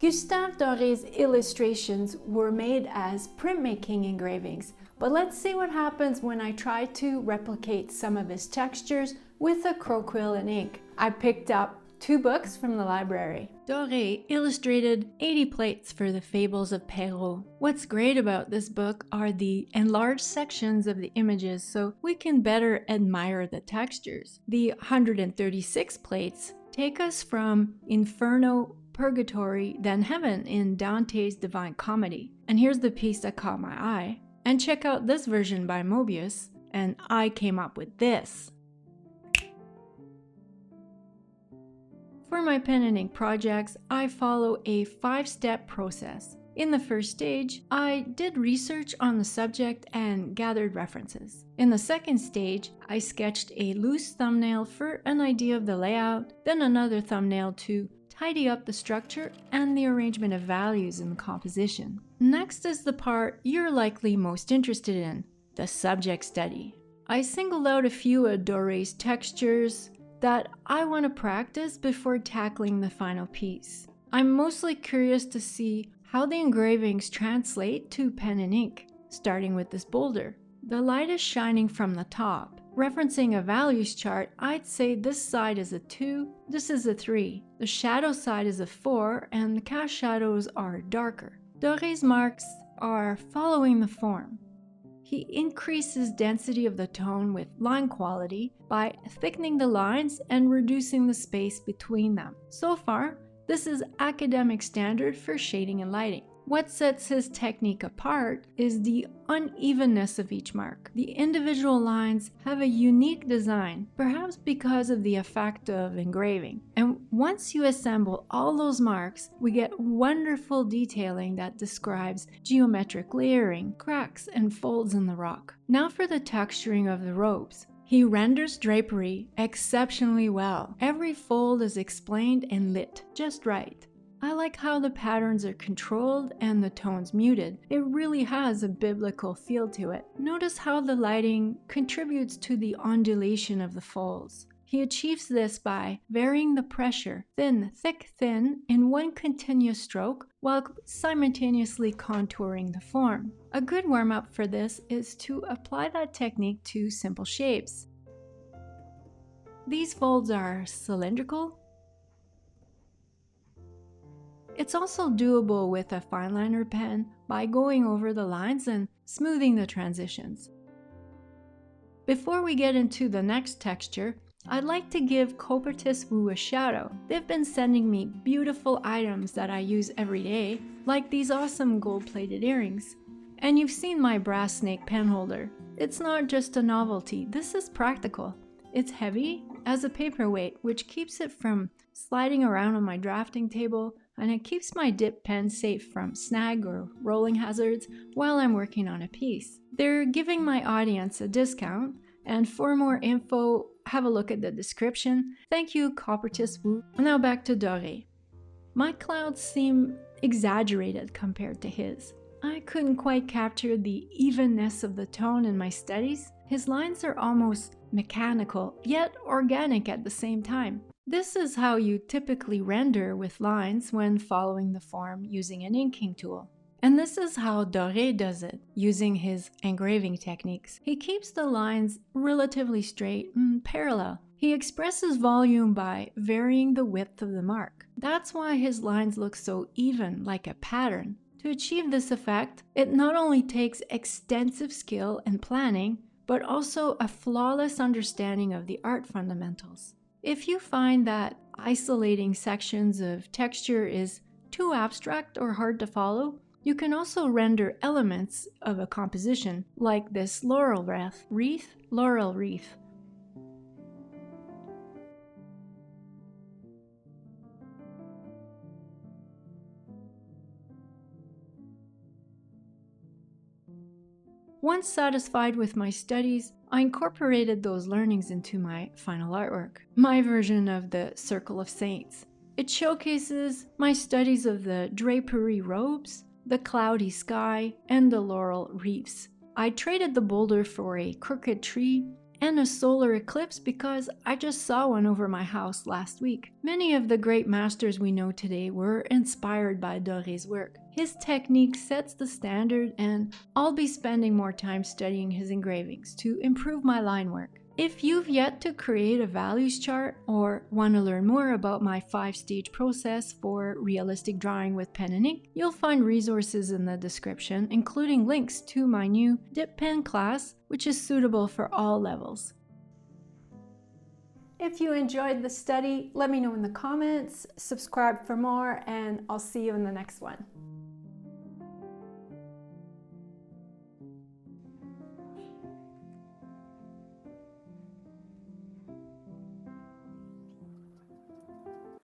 Gustave Doré's illustrations were made as printmaking engravings, but let's see what happens when I try to replicate some of his textures with a quill and ink. I picked up 2 books from the library. Doré illustrated 80 plates for the Fables of Perrault. What's great about this book are the enlarged sections of the images so we can better admire the textures. The 136 plates take us from Inferno, Purgatory, then Heaven in Dante's Divine Comedy. And here's the piece that caught my eye. And check out this version by Mobius, and I came up with this. For my pen and ink projects, I follow a 5-step process. In the first stage, I did research on the subject and gathered references. In the second stage, I sketched a loose thumbnail for an idea of the layout, then another thumbnail to tidy up the structure and the arrangement of values in the composition. Next is the part you're likely most interested in, the subject study. I singled out a few of Doré's textures that I want to practice before tackling the final piece. I'm mostly curious to see how the engravings translate to pen and ink, starting with this boulder. The light is shining from the top. Referencing a values chart, I'd say this side is a 2, this is a 3. The shadow side is a 4, and the cast shadows are darker. Doré's marks are following the form. He increases density of the tone with line quality by thickening the lines and reducing the space between them. So far, this is academic standard for shading and lighting. What sets his technique apart is the unevenness of each mark. The individual lines have a unique design, perhaps because of the effect of engraving. And once you assemble all those marks, we get wonderful detailing that describes geometric layering, cracks, and folds in the rock. Now for the texturing of the robes. He renders drapery exceptionally well. Every fold is explained and lit just right. I like how the patterns are controlled and the tones muted. It really has a biblical feel to it. Notice how the lighting contributes to the undulation of the folds. He achieves this by varying the pressure, thin, thick, thin, in one continuous stroke, while simultaneously contouring the form. A good warm-up for this is to apply that technique to simple shapes. These folds are cylindrical. It's also doable with a fineliner pen by going over the lines and smoothing the transitions. Before we get into the next texture, I'd like to give Coppertist.Wu a shout out. They've been sending me beautiful items that I use every day, like these awesome gold-plated earrings. And you've seen my brass snake pen holder. It's not just a novelty, this is practical. It's heavy as a paperweight, which keeps it from sliding around on my drafting table, and it keeps my dip pen safe from snag or rolling hazards while I'm working on a piece. They're giving my audience a discount, and for more info, have a look at the description. Thank you, Coppertist.Wu. Now back to Doré. My clouds seem exaggerated compared to his. I couldn't quite capture the evenness of the tone in my studies. His lines are almost mechanical, yet organic at the same time. This is how you typically render with lines when following the form using an inking tool. And this is how Doré does it, using his engraving techniques. He keeps the lines relatively straight and parallel. He expresses volume by varying the width of the mark. That's why his lines look so even, like a pattern. To achieve this effect, it not only takes extensive skill and planning, but also a flawless understanding of the art fundamentals. If you find that isolating sections of texture is too abstract or hard to follow, you can also render elements of a composition, like this laurel wreath. Once satisfied with my studies, I incorporated those learnings into my final artwork, my version of the Circle of Saints. It showcases my studies of the drapery robes, the cloudy sky, and the laurel wreaths. I traded the boulder for a crooked tree and a solar eclipse because I just saw one over my house last week. Many of the great masters we know today were inspired by Doré's work. His technique sets the standard, and I'll be spending more time studying his engravings to improve my line work. If you've yet to create a values chart or want to learn more about my 5-stage process for realistic drawing with pen and ink, you'll find resources in the description, including links to my new dip pen class, which is suitable for all levels. If you enjoyed the study, let me know in the comments, subscribe for more, and I'll see you in the next one.